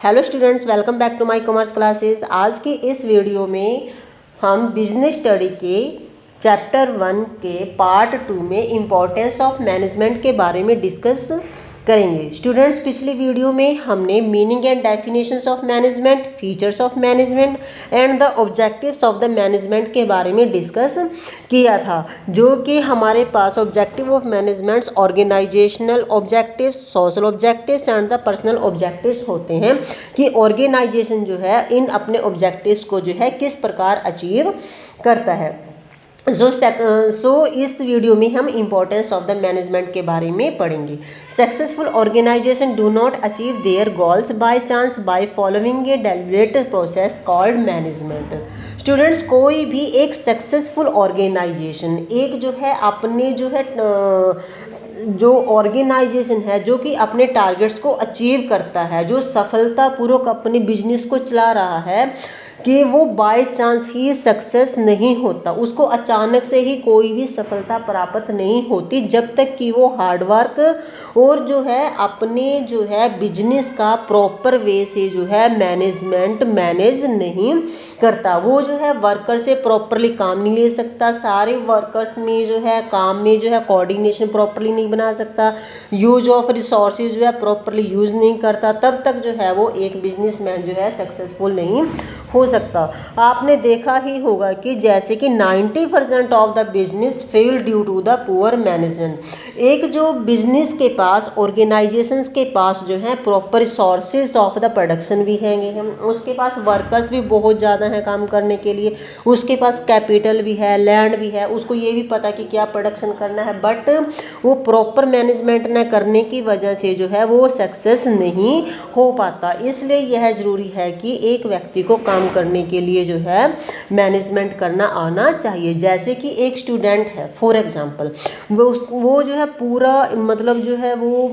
Hello students, welcome back to my commerce classes. आज की इस वीडियो में हम बिजनेस स्टडी के चैप्टर 1 के पार्ट 2 में इम्पोर्टेंस ऑफ मैनेजमेंट के बारे में डिस्कस करेंगे। स्टूडेंट्स, पिछली वीडियो में हमने meaning and definitions of management, features of management and the objectives of the management के बारे में डिस्कस किया था, जो कि हमारे पास objective of managements organisational objectives, social objectives and the personal objectives होते हैं कि ऑर्गेनाइजेशन जो है इन अपने ऑब्जेक्टिव्स को जो है किस प्रकार अचीव करता है। सो इस वीडियो में हम इम्पोर्टेंस ऑफ द मैनेजमेंट के बारे में पढ़ेंगे। Successful organisation do not achieve their goals by chance by following a deliberate process called management. Students, कोई भी एक सक्सेसफुल ऑर्गेनाइजेशन, एक जो है अपने जो है जो ऑर्गेनाइजेशन है जो कि अपने टारगेट्स को अचीव करता है, जो सफलतापूर्वक अपने बिजनेस को चला रहा है, कि वो बाय चांस ही सक्सेस नहीं होता, उसको अचानक से ही कोई भी सफलता प्राप्त नहीं होती जब तक कि वो हार्डवर्क और जो है अपने जो है बिजनेस का प्रॉपर वे से जो है मैनेजमेंट मैनेज नहीं करता। वो जो है वर्कर से प्रॉपरली काम नहीं ले सकता, सारे वर्कर्स में जो है काम में जो है कोऑर्डिनेशन प्रॉपरली नहीं बना सकता, यूज ऑफ रिसोर्सेज जो है प्रॉपरली यूज नहीं करता, तब तक जो है वो एक बिजनेसमैन जो है सक्सेसफुल नहीं हो सकता। आपने देखा ही होगा कि जैसे कि 90% of the business fail due to the poor management. एक जो बिजनेस के पास, ऑर्गेनाइजेशंस के पास जो है proper resources of the production भी हैं, उसके पास वर्कर्स भी बहुत ज़्यादा हैं काम करने के लिए, उसके पास कैपिटल भी है, लैंड भी है, उसको ये भी पता कि क्या प्रोडक्शन करना है, बट वो प्रॉपर मैनेजमेंट न करने की वजह से जो है वो सक्सेस नहीं हो पाता। इसलिए यह ज़रूरी है कि एक व्यक्ति को काम करने के लिए जो है मैनेजमेंट करना आना चाहिए। जैसे कि एक स्टूडेंट है, फॉर एग्जांपल, वो जो है पूरा मतलब जो है वो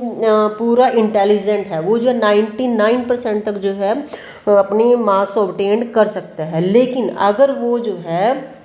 पूरा इंटेलिजेंट है, वो जो 99% तक जो है अपनी मार्क्स ऑब्टेन कर सकता है, लेकिन अगर वो जो है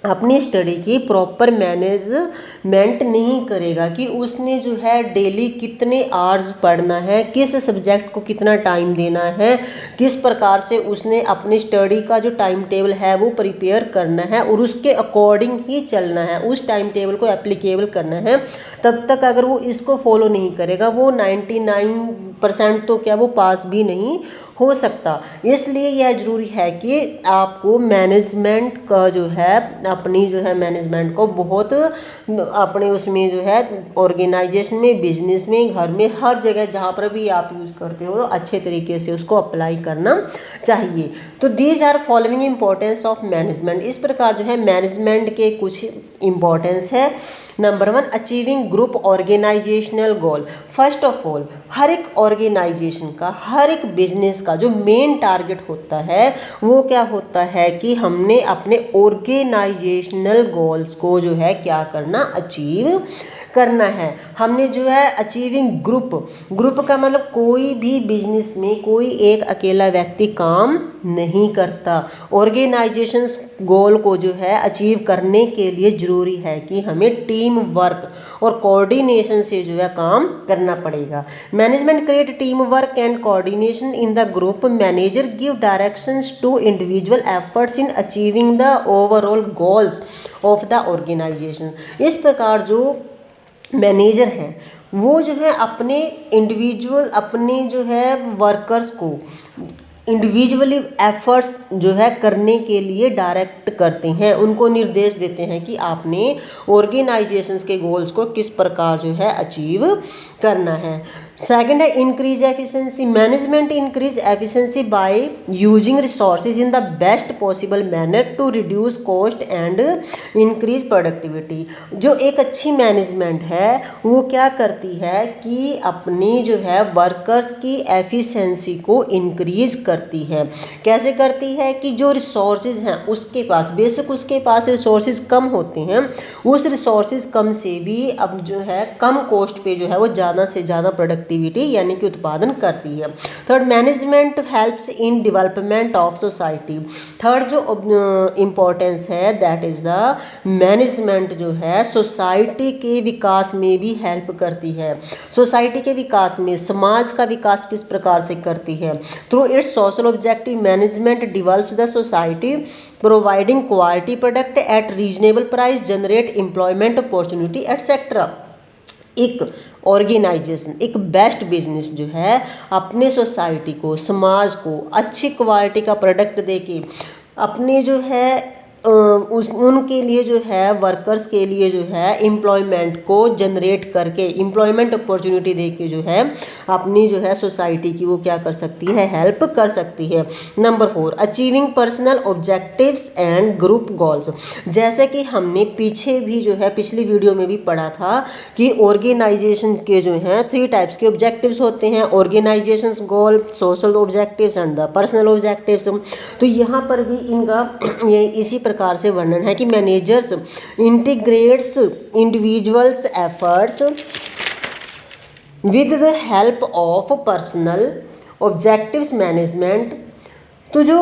अपनी स्टडी की प्रॉपर मैनेजमेंट नहीं करेगा कि उसने जो है डेली कितने आवर्स पढ़ना है, किस सब्जेक्ट को कितना टाइम देना है, किस प्रकार से उसने अपनी स्टडी का जो टाइम टेबल है वो प्रिपेयर करना है और उसके अकॉर्डिंग ही चलना है, उस टाइम टेबल को एप्लीकेबल करना है, तब तक अगर वो इसको फॉलो नहीं करेगा वो 99% तो क्या वो पास भी नहीं हो सकता। इसलिए यह ज़रूरी है कि आपको मैनेजमेंट का जो है अपनी जो है मैनेजमेंट को बहुत अपने उसमें जो है ऑर्गेनाइजेशन में, बिजनेस में, घर में, हर जगह जहाँ पर भी आप यूज़ करते हो अच्छे तरीके से उसको अप्लाई करना चाहिए। तो these are following importance of management. इस प्रकार जो है मैनेजमेंट के कुछ इम्पोर्टेंस है। Number 1, achieving group organisational goal. First of all, हर एक ऑर्गेनाइजेशन का, हर एक बिजनेस का जो मेन टारगेट होता है वो क्या होता है कि हमने अपने ऑर्गेनाइजेशनल गोल्स को जो है क्या करना, अचीव करना है। हमने जो है अचीविंग ग्रुप का मतलब कोई भी बिजनेस में कोई एक अकेला व्यक्ति काम नहीं करता। ऑर्गेनाइजेशंस गोल को जो है अचीव करने के लिए ज़रूरी है कि हमें टीम वर्क और कोऑर्डिनेशन से जो है काम करना पड़ेगा। Management create team work and coordination in the group. Manager give directions to individual efforts in achieving the overall goals of the organisation. इस प्रकार जो मैनेजर हैं वो जो है अपने इंडिविजुअल, अपने जो है वर्कर्स को इंडिविजुअली एफर्ट्स जो है करने के लिए डायरेक्ट करते हैं, उनको निर्देश देते हैं कि आपने ऑर्गेनाइजेशंस के गोल्स को किस प्रकार जो है अचीव करना है। सेकंड है increase efficiency. Management increase efficiency by using resources in the best possible manner to reduce cost and increase productivity. जो एक अच्छी मैनेजमेंट है वो क्या करती है कि अपनी जो है वर्कर्स की एफिशिएंसी को इंक्रीज करती है। कैसे करती है कि जो रिसोर्सेज हैं उसके पास, बेशक उसके पास रिसोर्सेज कम होते हैं, उस रिसोर्सेज कम से भी अब जो है कम कॉस्ट पे जो है वो ज़्यादा से ज़्यादा प्रोडक्ट प्रोडक्टिविटी यानी कि उत्पादन करती है। Third, management helps in development of society. Third जो इम्पोर्टेंस है दैट इज़ द मैनेजमेंट जो है सोसाइटी के विकास में भी हेल्प करती है। सोसाइटी के विकास में, समाज का विकास किस प्रकार से करती है? Through it's social objective management develops the society providing quality product at reasonable price, generate employment opportunity etcetera. एक ऑर्गेनाइजेशन, एक बेस्ट बिजनेस जो है अपने सोसाइटी को, समाज को अच्छी क्वालिटी का प्रोडक्ट देके अपने जो है उनके लिए जो है वर्कर्स के लिए जो है एम्प्लॉयमेंट को जनरेट करके, एम्प्लॉयमेंट अपॉर्चुनिटी देके जो है अपनी जो है सोसाइटी की वो क्या कर सकती है, हेल्प कर सकती है। Number 4, achieving personal objectives and group goals. जैसे कि हमने पीछे भी जो है पिछली वीडियो में भी पढ़ा था कि ऑर्गेनाइजेशन के जो हैं 3 टाइप्स के ऑब्जेक्टिव्स होते हैं, organisations goal, social objectives and the personal objectives. तो यहाँ पर भी इनका ये इसी प्रकार से वर्णन है कि managers integrates individuals efforts with the help of personal objectives management. तो जो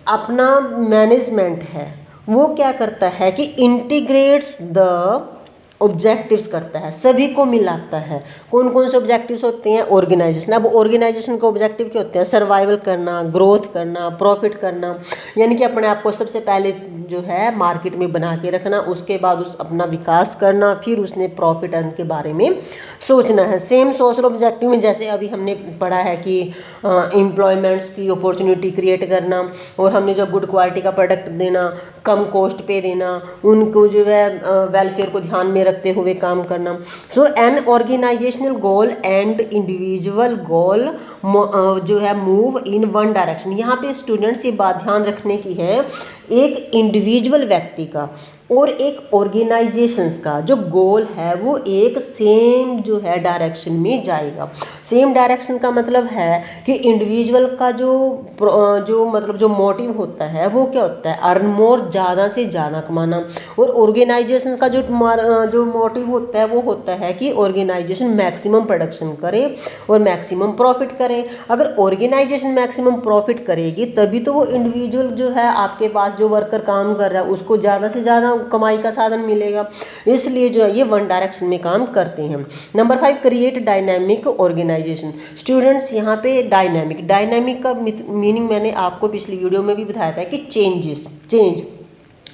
अपना मैनेजमेंट है वो क्या करता है कि इंटीग्रेट्स द ऑब्जेक्टिव्स करता है, सभी को मिलाता है। कौन कौन से ऑब्जेक्टिव्स होते हैं? ऑर्गेनाइजेशन। अब ऑर्गेनाइजेशन के ऑब्जेक्टिव क्या होते हैं? सर्वाइवल करना, ग्रोथ करना, प्रॉफिट करना, यानी कि अपने आप को सबसे पहले जो है मार्केट में बना के रखना, उसके बाद उस अपना विकास करना, फिर उसने प्रॉफिट अर्न के बारे में सोचना है। सेम सोशल ऑब्जेक्टिव में जैसे अभी हमने पढ़ा है कि एम्प्लॉयमेंट्स की अपॉर्चुनिटी क्रिएट करना, और हमने जो गुड क्वालिटी का प्रोडक्ट देना, कम कॉस्ट पे देना, उनको जो है वेलफेयर को ध्यान में रखते हुए काम करना। So an organisational goal and individual goal जो है मूव इन वन डायरेक्शन। यहाँ पे स्टूडेंट्स ये बात ध्यान रखने की है, एक इंडिविजुअल व्यक्ति का और एक ऑर्गेनाइजेशंस का जो गोल है वो एक सेम जो है डायरेक्शन में जाएगा। सेम डायरेक्शन का मतलब है कि इंडिविजुअल का जो मोटिव होता है वो क्या होता है? अर्न मोर, ज़्यादा से ज़्यादा कमाना। और ऑर्गेनाइजेशन का जो मोटिव होता है वो होता है कि ऑर्गेनाइजेशन मैक्सिमम प्रोडक्शन करे और मैक्सिमम प्रॉफिट करे। अगर ऑर्गेनाइजेशन मैक्सिमम प्रॉफिट करेगी तभी तो वो इंडिविजुअल जो है आपके पास जो वर्कर काम कर रहा है उसको ज़्यादा से ज़्यादा कमाई का साधन मिलेगा। इसलिए जो है ये वन डायरेक्शन में काम करते हैं। Number 5, create dynamic organisation. Students यहाँ पे डायनामिक का मीनिंग मैंने आपको पिछली वीडियो में भी बताया था कि चेंज।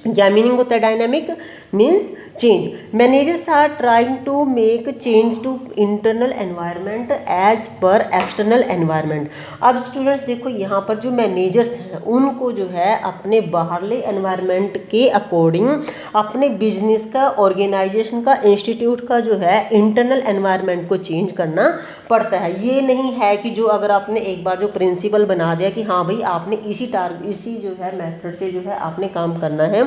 क्या मीनिंग होता है dynamic? Means change. Managers are trying to make change to internal environment as per external environment. अब स्टूडेंट्स देखो यहाँ पर जो मैनेजर्स हैं उनको जो है अपने बाहरले एनवायरनमेंट के अकॉर्डिंग अपने बिजनेस का, ऑर्गेनाइजेशन का, इंस्टीट्यूट का जो है इंटरनल एनवायरनमेंट को चेंज करना पड़ता है। ये नहीं है कि जो अगर आपने एक बार जो प्रिंसिपल बना दिया कि हाँ भाई आपने इसी जो है मेथड से जो है आपने काम करना है,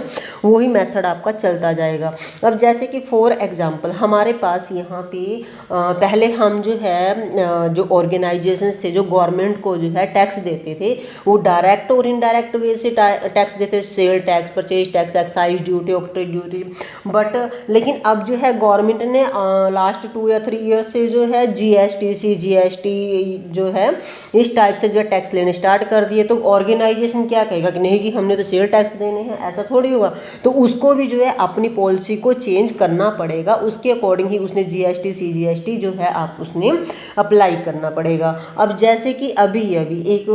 वही मेथड आपका चलता जाएगा। अब जैसे कि फॉर एग्जांपल हमारे पास यहाँ पे पहले हम जो है जो ऑर्गेनाइजेशंस थे जो गवर्नमेंट को जो है टैक्स देते थे वो डायरेक्ट और इनडायरेक्ट वे से टैक्स देते, sale tax, purchase tax, excise duty, octroi duty. But लेकिन अब जो है गवर्नमेंट ने लास्ट 2 या 3 ईयर्स से जो है GST, CGST जो है इस टाइप से जो है टैक्स लेने स्टार्ट कर दिए। तो ऑर्गेनाइजेशन क्या कहेगा कि नहीं जी हमने तो सेल टैक्स देने हैं, ऐसा थोड़ी होगा। तो उसको भी जो है अपनी पॉलिसी को चेंज करना पड़ेगा, उसके अकॉर्डिंग ही उसने GST, CGST जो है आप उसने अप्लाई करना पड़ेगा। अब जैसे कि अभी एक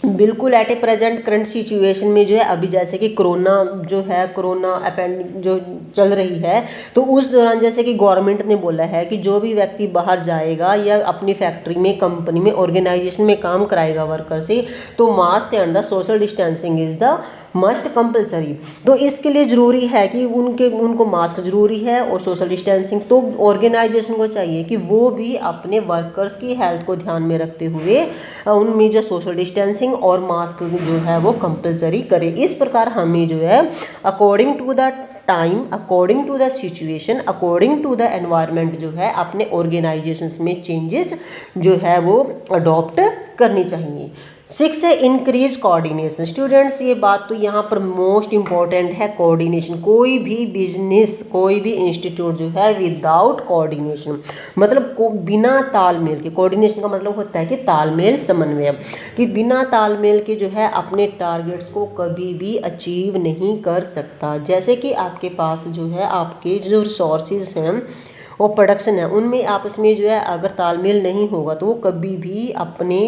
बिल्कुल एट ए प्रेजेंट करंट सिचुएशन में जो है अभी जैसे कि कोरोना एपेंडिक जो चल रही है, तो उस दौरान जैसे कि गवर्नमेंट ने बोला है कि जो भी व्यक्ति बाहर जाएगा या अपनी फैक्ट्री में, कंपनी में, ऑर्गेनाइजेशन में काम कराएगा वर्कर से, तो mask and the social distancing is the must compulsory. तो इसके लिए ज़रूरी है कि उनको मास्क ज़रूरी है और सोशल डिस्टेंसिंग। तो ऑर्गेनाइजेशन को चाहिए कि वो भी अपने वर्कर्स की हेल्थ को ध्यान में रखते हुए उनमें जो सोशल डिस्टेंसिंग और मास्क जो है वो कंपलसरी करे। इस प्रकार हमें जो है according to the time, according to the situation, according to the environment जो है अपने ऑर्गेनाइजेशंस में चेंजेस जो है वो अडॉप्ट करनी चाहिए। 6 है इंक्रीज कोऑर्डिनेशन। स्टूडेंट्स ये बात तो यहाँ पर मोस्ट इम्पॉर्टेंट है, कोऑर्डिनेशन। कोई भी बिजनेस, कोई भी इंस्टीट्यूट जो है विदाउट कोऑर्डिनेशन, मतलब को बिना तालमेल के, कोऑर्डिनेशन का मतलब होता है कि तालमेल, समन्वय, कि बिना तालमेल के जो है अपने टारगेट्स को कभी भी अचीव नहीं कर सकता। जैसे कि आपके पास जो है आपके जो रिसोर्सेज हैं वो प्रोडक्शन है, उनमें आपस में जो है अगर तालमेल नहीं होगा तो वो कभी भी अपने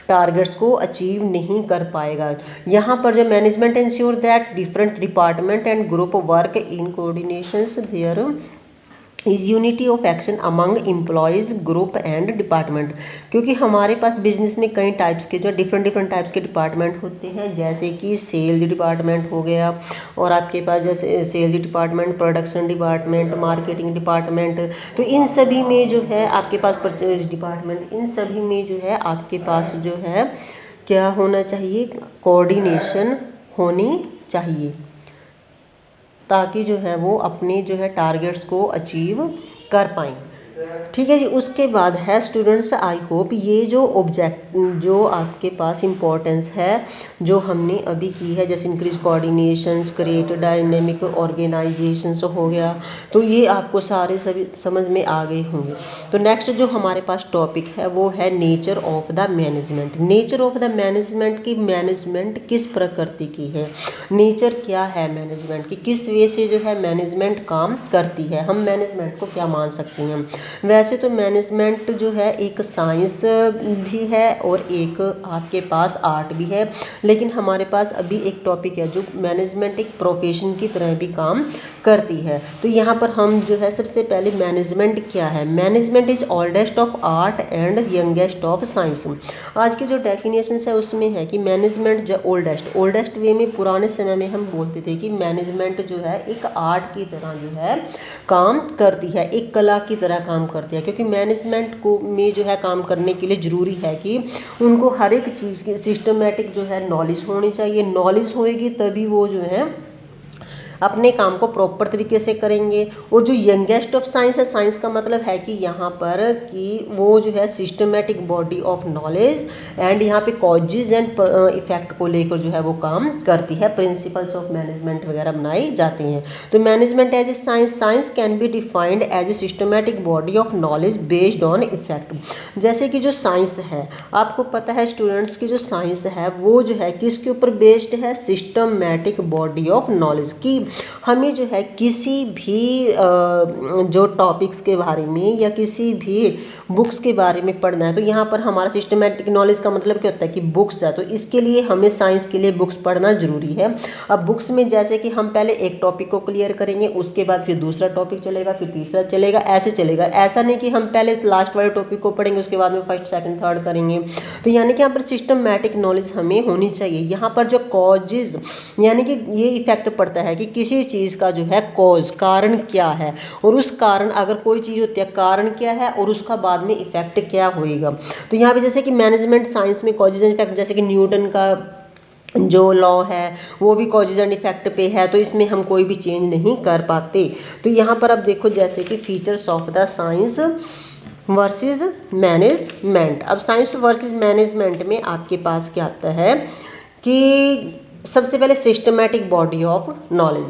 टारगेट्स को अचीव नहीं कर पाएगा। यहाँ पर जो management ensure that different department and group work in coordinations there is unity of action among employees group and department. क्योंकि हमारे पास बिजनेस में कई टाइप्स के जो डिफरेंट टाइप्स के डिपार्टमेंट होते हैं, जैसे कि सेल्स डिपार्टमेंट हो गया, और आपके पास जैसे sales department, production department, marketing department. तो इन सभी में जो है आपके पास परचेज डिपार्टमेंट, इन सभी में जो है आपके पास जो है क्या होना चाहिए, कोऑर्डिनेशन होनी चाहिए, ताकि जो है वो अपने जो है टारगेट्स को अचीव कर पाएँ। ठीक है जी। उसके बाद है स्टूडेंट्स, आई होप ये जो ऑब्जेक्ट जो आपके पास इम्पोर्टेंस है जो हमने अभी की है, जैसे increase coordinations, create dynamic organisations हो गया, तो ये आपको सारे सभी समझ में आ गए होंगे। तो नेक्स्ट जो हमारे पास टॉपिक है वो है nature of the management. Nature of the management की, मैनेजमेंट किस प्रकृति की है, नेचर क्या है मैनेजमेंट की, किस वे से जो है मैनेजमेंट काम करती है, हम मैनेजमेंट को क्या मान सकते हैं। वैसे तो मैनेजमेंट जो है एक साइंस भी है और एक आपके पास आर्ट भी है, लेकिन हमारे पास अभी एक टॉपिक है जो मैनेजमेंट एक प्रोफेशन की तरह भी काम करती है। तो यहाँ पर हम जो है सबसे पहले मैनेजमेंट क्या है, management is oldest of art and youngest of science. आज की जो डेफिनेशन है उसमें है कि मैनेजमेंट जो ओल्डेस्ट वे में, पुराने समय में हम बोलते थे कि मैनेजमेंट जो है एक आर्ट की तरह जो है काम करती है, एक कला की तरह काम करती है। क्योंकि मैनेजमेंट को में जो है काम करने के लिए ज़रूरी है कि उनको हर एक चीज़ की सिस्टमेटिक जो है नॉलेज होनी चाहिए। नॉलेज होएगी तभी वो जो है अपने काम को प्रॉपर तरीके से करेंगे। और जो यंगेस्ट ऑफ साइंस है, साइंस का मतलब है कि यहाँ पर कि वो जो है systematic body of knowledge and यहाँ पे कॉजेज एंड इफेक्ट को लेकर जो है वो काम करती है, प्रिंसिपल्स ऑफ मैनेजमेंट वगैरह बनाई जाती हैं। तो management as a science, science can be defined as a systematic body of knowledge based on effect. जैसे कि जो साइंस है, आपको पता है स्टूडेंट्स की जो साइंस है वो जो है किसके ऊपर बेस्ड है, सिस्टमेटिक बॉडी ऑफ नॉलेज की। हमें जो है किसी भी जो टॉपिक्स के बारे में या किसी भी बुक्स के बारे में पढ़ना है, तो यहाँ पर हमारा सिस्टमेटिक नॉलेज का मतलब क्या होता है कि बुक्स है, तो इसके लिए हमें साइंस के लिए बुक्स पढ़ना जरूरी है। अब बुक्स में जैसे कि हम पहले एक टॉपिक को क्लियर करेंगे, उसके बाद फिर दूसरा टॉपिक चलेगा, फिर तीसरा चलेगा, ऐसे चलेगा। ऐसा नहीं कि हम पहले लास्ट वाले टॉपिक को पढ़ेंगे उसके बाद में फर्स्ट सेकंड थर्ड करेंगे। तो यानी कि यहाँ पर सिस्टमेटिक नॉलेज हमें होनी चाहिए। यहाँ पर जो कॉजेज यानी कि ये इफेक्ट पड़ता है कि किसी चीज़ का जो है कॉज, कारण क्या है, और उस कारण अगर कोई चीज़ होती है कारण क्या है और उसका बाद में इफेक्ट क्या होएगा। तो यहाँ पे जैसे कि मैनेजमेंट साइंस में कॉजेज एंड इफेक्ट, जैसे कि न्यूटन का जो लॉ है वो भी कॉजेज एंड इफेक्ट पे है, तो इसमें हम कोई भी चेंज नहीं कर पाते। तो यहाँ पर अब देखो जैसे कि features of the science versus management. अब साइंस वर्सेस मैनेजमेंट में आपके पास क्या आता है कि सबसे पहले systematic body of knowledge,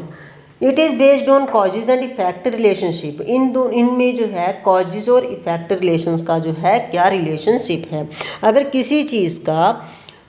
it is based on causes and effect relationship. इनमें जो है कॉजेज और इफेक्ट रिलेशंस का जो है क्या रिलेशनशिप है। अगर किसी चीज़ का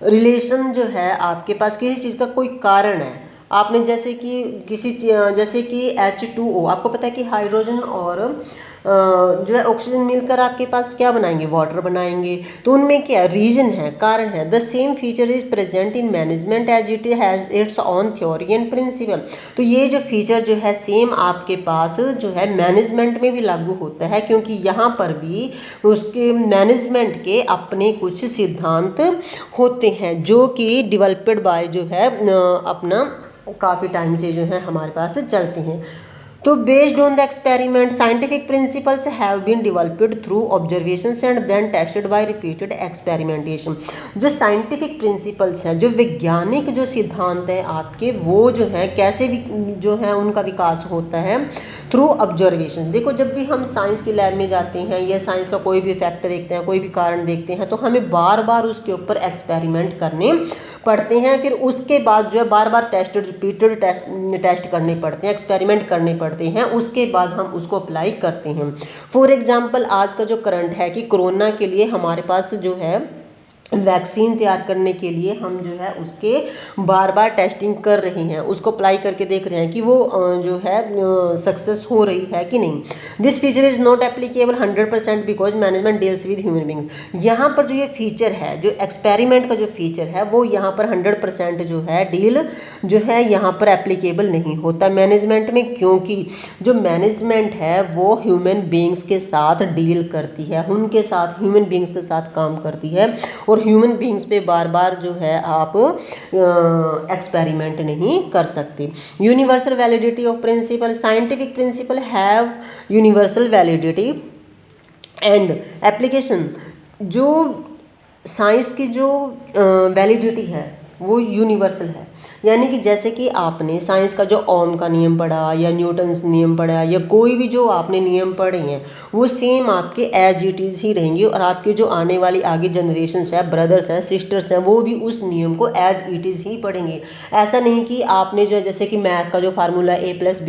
रिलेशन जो है आपके पास, किसी चीज़ का कोई कारण है, आपने जैसे कि H2O, आपको पता है कि हाइड्रोजन और जो है ऑक्सीजन मिलकर आपके पास क्या बनाएंगे, वाटर बनाएंगे। तो उनमें क्या रीजन है, कारण है। The same feature is present in management as it has its own theory and principle. तो ये जो फीचर जो है सेम आपके पास जो है मैनेजमेंट में भी लागू होता है, क्योंकि यहाँ पर भी उसके मैनेजमेंट के अपने कुछ सिद्धांत होते हैं जो कि डेवलप्ड बाय जो है अपना काफ़ी टाइम से जो है हमारे पास चलते हैं। तो based on the experiment scientific principles have been developed through observations and then tested by repeated experimentation. जो साइंटिफिक प्रिंसिपल्स हैं, जो वैज्ञानिक जो सिद्धांत हैं आपके, वो जो है कैसे जो है उनका विकास होता है थ्रू ऑब्जर्वेशन। देखो जब भी हम साइंस की लैब में जाते हैं या साइंस का कोई भी फैक्ट देखते हैं, कोई भी कारण देखते हैं, तो हमें बार बार उसके ऊपर एक्सपेरिमेंट करने पड़ते हैं। फिर उसके बाद जो है बार बार रिपीटेड टेस्ट करने पड़ते हैं, एक्सपेरिमेंट करने पड़ते हैं, उसके बाद हम उसको अप्लाई करते हैं। फॉर एग्जांपल आज का जो करंट है कि कोरोना के लिए हमारे पास जो है वैक्सीन तैयार करने के लिए हम जो है उसके बार बार टेस्टिंग कर रहे हैं, उसको अप्लाई करके देख रहे हैं कि वो जो है सक्सेस हो रही है कि नहीं। This feature is not applicable 100% because management deals with human beings. यहाँ पर जो ये फीचर है, जो एक्सपेरिमेंट का जो फीचर है, वो यहाँ पर 100% जो है डील जो है यहाँ पर एप्लीकेबल नहीं होता मैनेजमेंट में, क्योंकि जो मैनेजमेंट है वो ह्यूमन बींग्स के साथ डील करती है, उनके साथ ह्यूमन बींग्स के साथ काम करती है, और ह्यूमन बींग्स पे बार बार जो है आप एक्सपेरिमेंट नहीं कर सकते। Universal validity of principle, scientific principle have universal validity and application. जो साइंस की जो वैलिडिटी है वो यूनिवर्सल है, यानी कि जैसे कि आपने साइंस का जो ओम का नियम पढ़ा या न्यूटन्स नियम पढ़ा या कोई भी जो आपने नियम पढ़े हैं, वो सेम आपके एज इट इज़ ही रहेंगे, और आपके जो आने वाली आगे जनरेशन्स है, ब्रदर्स हैं, सिस्टर्स हैं, वो भी उस नियम को एज इट इज़ ही पढ़ेंगे। ऐसा नहीं कि आपने जो है जैसे कि मैथ का जो फार्मूला a+b²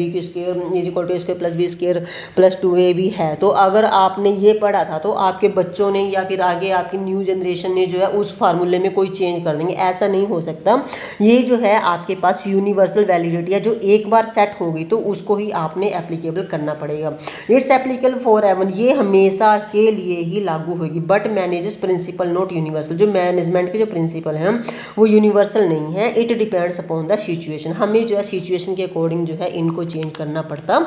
है, तो अगर आपने ये पढ़ा था तो आपके बच्चों ने या फिर आगे आपकी न्यू जनरेशन ने जो है उस फार्मूले में कोई चेंज कर देंगे, ऐसा नहीं हो सकता। ये जो है आपके पास यूनिवर्सल वैलिडिटी है, जो एक बार सेट हो गई तो उसको ही आपने एप्लीकेबल करना पड़ेगा। इट्स एप्लीकेबल फॉर एवर, ये हमेशा के लिए ही लागू होगी। But managers principle not universal, जो मैनेजमेंट के जो प्रिंसिपल हैं वो यूनिवर्सल नहीं है। It depends upon the situation, हमें जो है सिचुएशन के अकॉर्डिंग जो है इनको चेंज करना पड़ता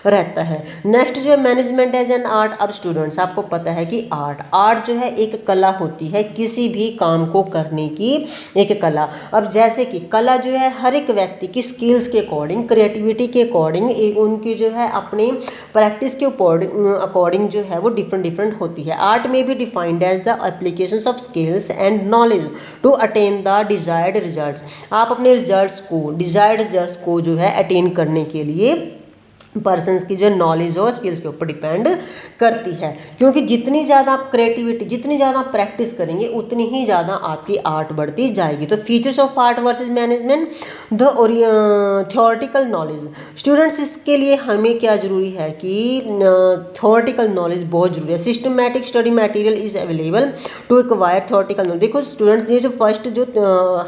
रहता है। नेक्स्ट जो है मैनेजमेंट एज एन आर्ट। अब स्टूडेंट्स आपको पता है कि आर्ट जो है एक कला होती है, किसी भी काम को करने की एक कला। अब जैसे कि कला जो है हर एक व्यक्ति की स्किल्स के अकॉर्डिंग, क्रिएटिविटी के अकॉर्डिंग, उनकी जो है अपने प्रैक्टिस के अकॉर्डिंग जो है वो डिफरेंट होती है। आर्ट में be defined as the applications of skills and knowledge to attain the desired results. आप अपने डिजायर्ड रिजल्ट्स को जो है अटेन करने के लिए पर्सन्स की जो नॉलेज और स्किल्स के ऊपर डिपेंड करती है, क्योंकि जितनी ज़्यादा आप क्रिएटिविटी, जितनी ज़्यादा आप प्रैक्टिस करेंगे उतनी ही ज़्यादा आपकी आर्ट बढ़ती जाएगी। तो features of art versus management, the theoretical knowledge. Students इसके लिए हमें क्या ज़रूरी है कि थ्योरेटिकल नॉलेज बहुत ज़रूरी है। Systematic study material is available to acquire theoretical knowledge. देखो स्टूडेंट्स, ये जो फर्स्ट जो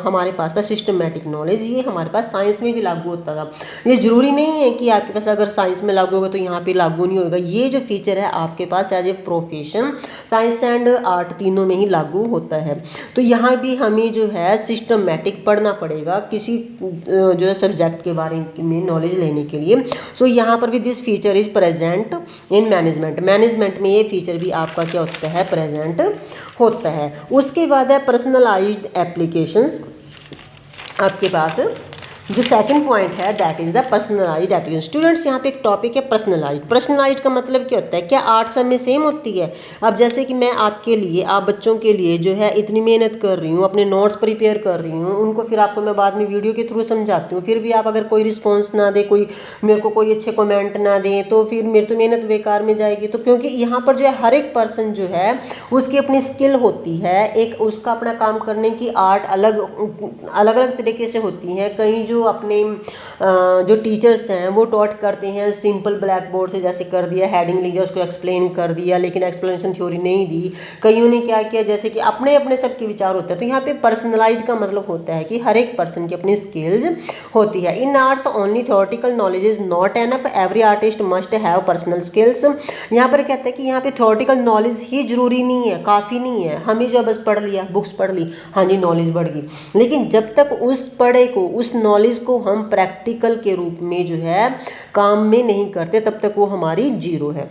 हमारे पास था सिस्टमैटिक नॉलेज, ये हमारे पास साइंस में भी लागू होता था। ये ज़रूरी नहीं है कि आपके पास अगर साइंस में लागू होगा तो यहाँ पे लागू नहीं होगा। ये जो फीचर है आपके पास as a profession science and art तीनों में ही लागू होता है। तो यहाँ भी हमें जो है सिस्टमैटिक पढ़ना पड़ेगा किसी जो है सब्जेक्ट के बारे में नॉलेज लेने के लिए। सो यहाँ पर भी this feature is present in management में ये फीचर भी आपका क्या होता है, प्रेजेंट होता है। उसके बाद है पर्सनलाइज्ड एप्लीकेशंस। आपके पास जो सेकंड पॉइंट है that is the personalised application. Students यहाँ पे एक टॉपिक है पर्सनलाइज्ड का मतलब क्या होता है, क्या आर्ट सब में सेम होती है। अब जैसे कि मैं आपके लिए, आप बच्चों के लिए जो है इतनी मेहनत कर रही हूँ, अपने नोट्स प्रिपेयर कर रही हूँ, उनको फिर आपको मैं बाद में वीडियो के थ्रू समझाती हूँ, फिर भी आप अगर कोई रिस्पॉन्स ना दे, कोई मेरे को कोई अच्छे कमेंट ना दें, तो फिर मेरी तो मेहनत बेकार में जाएगी। तो क्योंकि यहाँ पर जो है हर एक पर्सन जो है उसकी अपनी स्किल होती है, एक उसका अपना काम करने की आर्ट अलग तरीके से होती है। कई जो अपने जो टीचर्स हैं वो टॉट करते हैं सिंपल ब्लैक बोर्ड से, जैसे कर दिया हेडिंग लिख दिया, उसको एक्सप्लेन कर दिया, लेकिन एक्सप्लेनेशन थ्योरी नहीं दी। कईयों ने क्या किया, जैसे कि अपने अपने सबके विचार होते हैं। तो यहाँ पे पर्सनलाइज्ड का मतलब होता है कि हर एक पर्सन की अपनी स्किल्स होती है। In arts only theoretical knowledge is not enough, every artist must have personal skills. यहाँ पर कहता है कि यहाँ पे थ्योरेटिकल नॉलेज ही जरूरी नहीं है, काफ़ी नहीं है। हमें जो बस पढ़ लिया, बुक्स पढ़ ली, हाँ जी नॉलेज बढ़ गई, लेकिन जब तक उस पढ़े को, उस नॉलेज को हम प्रैक्टिकल के रूप में जो है काम में नहीं करते, तब तक वो हमारी जीरो है।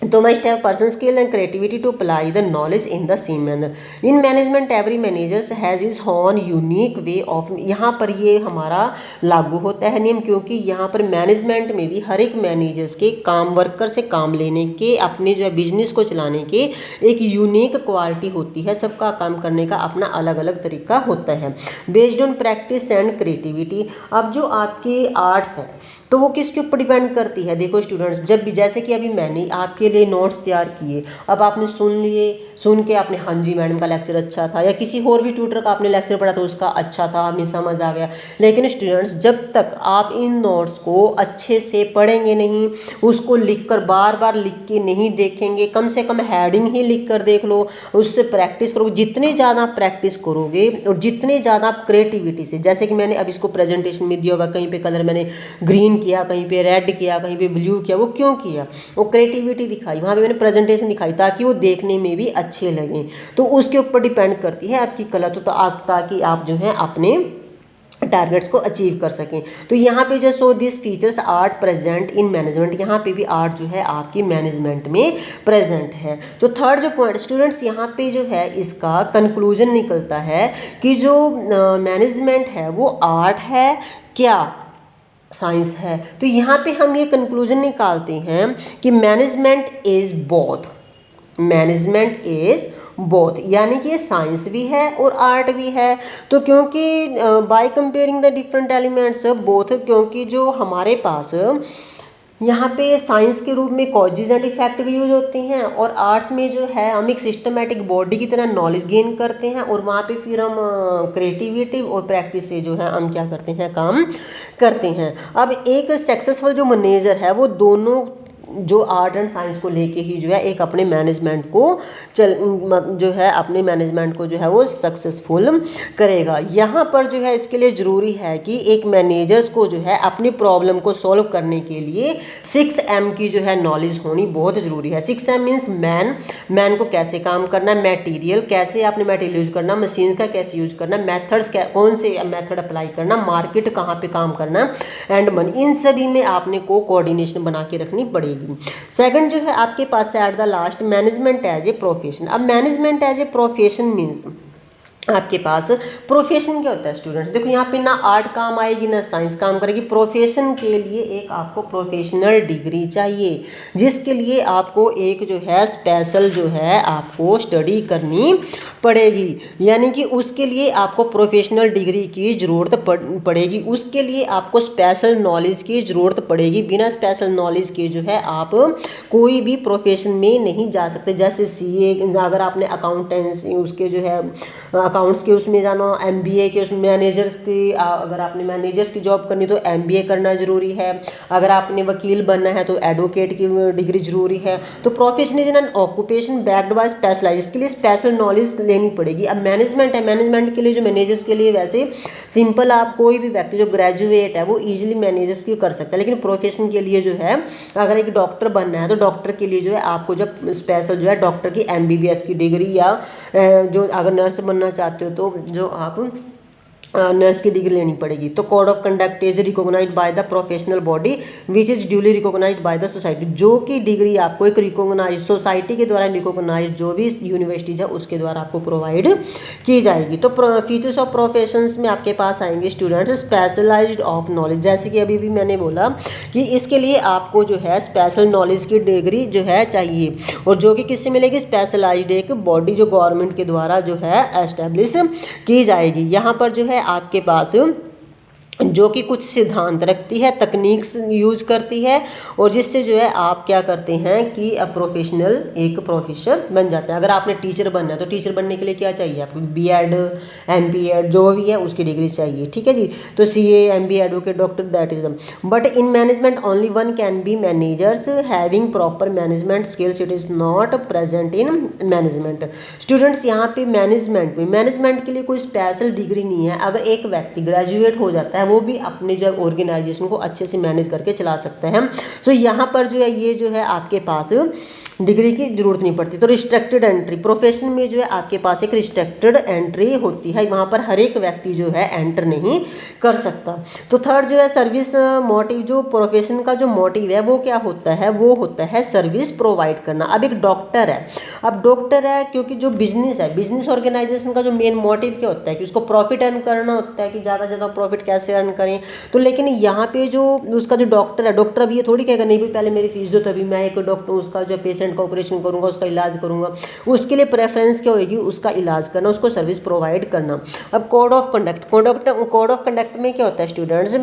तो must have person skill and creativity to apply the knowledge in the same manner. In management every manager has his own unique way of, यहाँ पर ये हमारा लागू होता है नियम, क्योंकि यहाँ पर मैनेजमेंट में भी हर एक मैनेजर्स के काम, वर्कर से काम लेने के, अपने जो है बिजनेस को चलाने के एक यूनिक क्वालिटी होती है। सबका काम करने का अपना अलग अलग तरीका होता है। Based on practice and creativity, अब जो आपके आर्ट्स है तो वो किसके ऊपर डिपेंड करती है। देखो स्टूडेंट्स, जब भी जैसे कि अभी मैंने आपके लिए नोट्स तैयार किए, अब आपने सुन लिए, सुन के आपने हाँ जी मैडम का लेक्चर अच्छा था, या किसी और भी ट्यूटर का आपने लेक्चर पढ़ा तो उसका अच्छा था, हमें समझ आ गया। लेकिन स्टूडेंट्स, जब तक आप इन नोट्स को अच्छे से पढ़ेंगे नहीं, उसको लिख कर बार बार लिख के नहीं देखेंगे, कम से कम हेडिंग ही लिख कर देख लो, उससे प्रैक्टिस करोगे। जितनी ज़्यादा आप प्रैक्टिस करोगे और जितने ज़्यादा आप क्रिएटिविटी से, जैसे कि मैंने अब इसको प्रेजेंटेशन में दिया होगा, कहीं पे कलर मैंने ग्रीन किया, कहीं पे रेड किया, कहीं पे ब्लू किया, वो क्यों किया? वो क्रिएटिविटी दिखाई, वहाँ पे मैंने प्रेजेंटेशन दिखाई ताकि वो देखने में भी अच्छे लगें। तो उसके ऊपर डिपेंड करती है आपकी कला, तो आप ताकि आप जो है अपने टारगेट्स को अचीव कर सकें। तो यहाँ पे जो so this features art present in management, यहाँ पे भी आर्ट जो है आपकी मैनेजमेंट में प्रेजेंट है। तो थर्ड जो पॉइंट स्टूडेंट्स, यहाँ पे जो है इसका कंक्लूजन निकलता है कि जो मैनेजमेंट है वो आर्ट है क्या साइंस है। तो यहाँ पे हम ये कंक्लूजन निकालते हैं कि management is both, management is both, यानी कि ये साइंस भी है और आर्ट भी है। तो क्योंकि by comparing the different elements both, क्योंकि जो हमारे पास यहाँ पे साइंस के रूप में कॉजेज एंड इफेक्ट भी यूज होते हैं, और आर्ट्स में जो है हम एक सिस्टमेटिक बॉडी की तरह नॉलेज गेन करते हैं, और वहाँ पे फिर हम क्रिएटिविटी और प्रैक्टिस से जो है हम क्या करते हैं, काम करते हैं। अब एक सक्सेसफुल जो मैनेजर है वो दोनों जो आर्ट एंड साइंस को लेके ही जो है एक अपने मैनेजमेंट को जो है अपने मैनेजमेंट को जो है वो सक्सेसफुल करेगा। यहाँ पर जो है इसके लिए ज़रूरी है कि एक मैनेजर्स को जो है अपनी प्रॉब्लम को सॉल्व करने के लिए 6M की जो है नॉलेज होनी बहुत ज़रूरी है। 6M मीन्स मैन को कैसे काम करना, मटेरियल कैसे आपने मटेरियल यूज करना, मशीन्स का कैसे यूज करना, मेथड्स कौन से मेथड अप्लाई करना, मार्केट कहाँ पे काम करना, एंड मनी, इन सभी में आपने को कोऑर्डिनेशन बना के रखनी पड़ेगी। सेकंड जो है आपके पास है at the last management as a profession. अब management as a profession means आपके पास प्रोफेशन क्या होता है स्टूडेंट्स, देखो यहाँ पे ना आर्ट काम आएगी ना साइंस काम करेगी। प्रोफेशन के लिए एक आपको प्रोफेशनल डिग्री चाहिए, जिसके लिए आपको एक जो है स्पेशल जो है आपको स्टडी करनी पड़ेगी, यानी कि उसके लिए आपको प्रोफेशनल डिग्री की ज़रूरत पड़ेगी, उसके लिए आपको स्पेशल नॉलेज की ज़रूरत पड़ेगी। बिना स्पेशल नॉलेज के जो है आप कोई भी प्रोफेशन में नहीं जा सकते। जैसे CA, अगर आपने अकाउंटेंसी उसके जो है अकाउंट्स के उसमें जाना, MBA के उसमें मैनेजर्स की, अगर आपने मैनेजर्स की जॉब करनी तो MBA करना ज़रूरी है। अगर आपने वकील बनना है तो एडवोकेट की डिग्री ज़रूरी है। तो profession is an occupation backed by specialise, इसके लिए स्पेशल नॉलेज लेनी पड़ेगी। अब मैनेजमेंट है, मैनेजमेंट के लिए जो मैनेजर्स के लिए वैसे सिंपल आप कोई भी व्यक्ति जो ग्रेजुएट है वो ईजिली मैनेजर्स की कर सकता है, लेकिन प्रोफेशन के लिए जो है अगर एक डॉक्टर बनना है तो डॉक्टर के लिए जो है आपको जब स्पेशल जो है डॉक्टर की MBBS की डिग्री, या जो अगर नर्स बनना चाहते हो तो जो आप नर्स की डिग्री लेनी पड़ेगी। तो code of conduct is recognised by the professional body which is duly recognised by the society, जो कि डिग्री आपको एक रिकॉग्नाइज सोसाइटी के द्वारा रिकॉग्नाइज जो भी यूनिवर्सिटीज है उसके द्वारा आपको प्रोवाइड की जाएगी। तो फीचर्स ऑफ प्रोफेशंस में आपके पास आएंगे स्टूडेंट्स स्पेशलाइज्ड ऑफ नॉलेज, जैसे कि अभी भी मैंने बोला कि इसके लिए आपको जो है स्पेशल नॉलेज की डिग्री जो है चाहिए, और जो कि किससे मिलेगी, स्पेशलाइज्ड एक बॉडी जो गवर्नमेंट के द्वारा जो है एस्टेब्लिश की जाएगी। यहाँ पर जो है आपके पास जो कि कुछ सिद्धांत रखती है, तकनीक्स यूज करती है, और जिससे जो है आप क्या करते हैं कि प्रोफेशनल एक प्रोफेसर बन जाते हैं। अगर आपने टीचर बनना है तो टीचर बनने के लिए क्या चाहिए आपको, B.Ed MPed जो भी है उसकी डिग्री चाहिए, ठीक है जी। तो CA MBA advocate doctor that is the, but in management only one can be managers having proper management skills, it is not present in management. Students यहाँ पे मैनेजमेंट के लिए कोई स्पेशल डिग्री नहीं है। अगर एक व्यक्ति ग्रेजुएट हो जाता है वो भी अपने जो है ऑर्गेनाइजेशन को अच्छे से मैनेज करके चला सकते हैं। तो यहाँ पर जो है ये जो है आपके पास डिग्री की जरूरत नहीं पड़ती। तो रिस्ट्रिक्टेड एंट्री, प्रोफेशन में जो है आपके पास एक रिस्ट्रिक्टेड एंट्री होती है, वहाँ पर हर एक व्यक्ति जो है एंटर नहीं कर सकता। तो थर्ड जो है सर्विस मोटिव, जो प्रोफेशन का जो मोटिव है वो क्या होता है, वो होता है सर्विस प्रोवाइड करना। अब एक डॉक्टर है, अब डॉक्टर है क्योंकि जो बिजनेस है, बिजनेस ऑर्गेनाइजेशन का जो मेन मोटिव क्या होता है कि उसको प्रॉफिट अर्न करना होता है कि ज़्यादा से ज़्यादा प्रॉफिट कैसे अर्न करें। तो लेकिन यहाँ पे जो उसका जो डॉक्टर है, डॉक्टर अब ये थोड़ी कहेगा नहीं भाई पहले मेरी फीस दो तभी मैं एक डॉक्टर उसका जो पेशेंट का ऑपरेशन करूंगा, उसका इलाज करूंगा। उसके लिए प्रेफरेंस क्या होगी, उसका इलाज करना, उसको सर्विस प्रोवाइड करना। अब code of conduct, code of conduct में क्या होता है स्टूडेंट्स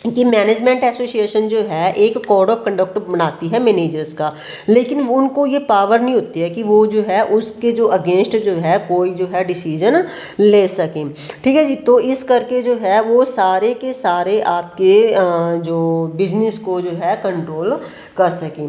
कि मैनेजमेंट एसोसिएशन जो है एक कोड ऑफ कंडक्ट बनाती है मैनेजर्स का, लेकिन उनको ये पावर नहीं होती है कि वो जो है उसके जो अगेंस्ट जो है कोई जो है डिसीजन ले सकें। ठीक है जी। तो इस करके जो है वो सारे के सारे आपके जो बिजनेस को जो है कंट्रोल कर सकें।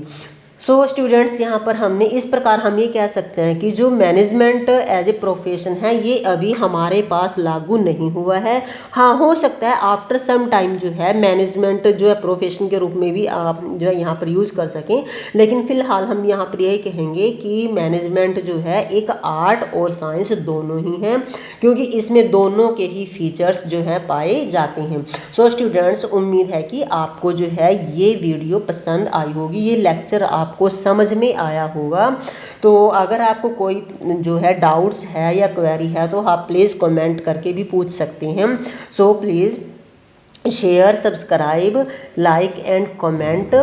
सो स्टूडेंट्स यहाँ पर हमने इस प्रकार हम ये कह सकते हैं कि जो मैनेजमेंट एज ए प्रोफेशन है ये अभी हमारे पास लागू नहीं हुआ है। हाँ, हो सकता है आफ्टर सम टाइम जो है मैनेजमेंट जो है प्रोफेशन के रूप में भी आप जो है यहाँ पर यूज़ कर सकें, लेकिन फ़िलहाल हम यहाँ पर यही कहेंगे कि मैनेजमेंट जो है एक आर्ट और साइंस दोनों ही हैं, क्योंकि इसमें दोनों के ही फीचर्स जो है पाए जाते हैं। सो स्टूडेंट्स, उम्मीद है कि आपको जो है ये वीडियो पसंद आई होगी, ये लेक्चर आपको समझ में आया होगा। तो अगर आपको कोई जो है डाउट्स है या क्वेरी है तो आप प्लीज़ कमेंट करके भी पूछ सकते हैं। So please share, subscribe, like and comment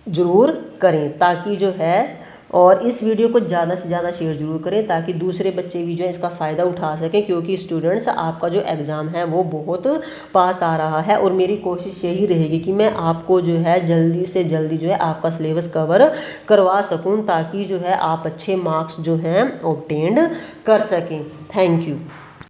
ज़रूर करें ताकि जो है, और इस वीडियो को ज़्यादा से ज़्यादा शेयर जरूर करें ताकि दूसरे बच्चे भी जो है इसका फ़ायदा उठा सकें, क्योंकि स्टूडेंट्स आपका जो एग्ज़ाम है वो बहुत पास आ रहा है और मेरी कोशिश यही रहेगी कि मैं आपको जो है जल्दी से जल्दी जो है आपका सिलेबस कवर करवा सकूं ताकि जो है आप अच्छे मार्क्स जो हैं ऑब्टेन्ड कर सकें। Thank you.